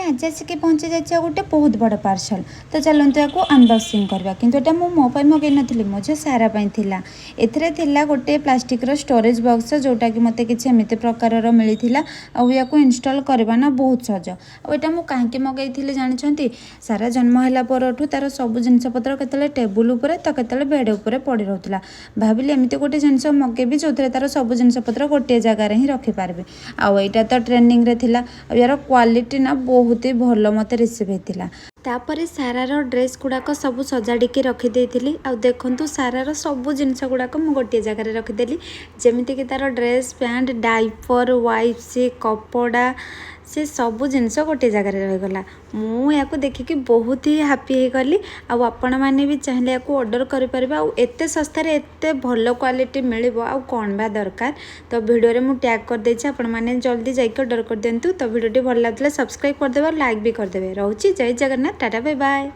आज आसिक पहुँची जाइए गोटे बहुत बड़ पार्सल। तो चलते या अनबॉक्सिंग करवा किंतु एटा मो मगै नी मो झील सारा थिला। एथिरे थिला गोटे प्लास्टिक स्टोरेज बॉक्स जोटा कि मते किछि एमिति प्रकार मिलता आउ या इंस्टॉल करवा ना बहुत सहज। आटा मुझे कहीं मगई जानते सारा जन्म है परठू तार सब जिनपतर के टेबुल उपर तो के बेड उपर पड़ रहा। भाविली एमती गोटे जिनस मगेबी जो तार सब जिनपतर गोटे जगार ही रखिपारे। आईटा तो ट्रेंडिंग रे थिला यार क्वालिटी ना बहुत ही भल मत रिसीव होता। तापर सारार ड्रेस गुड़ाक सब सजाड़ी रखीदी आ देखु सारार सब जिनस गुड़ाक मुझे गोटे जगार रखीदेली जमीक तार ड्रेस पैंट डाइपर वाइप्स कपड़ा से सब जिनस गोटे जगार रहीगला। मुझे देखिकी बहुत ही हैप्पी हो गली। आपण मैंने भी चाहिए या ऑर्डर करें एत सस्तार एत भल क्वालिटी मिल कौन बा दरकार। तो वीडियो मुझे टैग कर देछि आपण मैंने जल्दी जाकर ऑर्डर कर दिंतु। तो वीडियो भल लगे सब्सक्राइब करदे और लाइक भी करदे। रोची जय जगन्नाथ टाटा बाय बाय।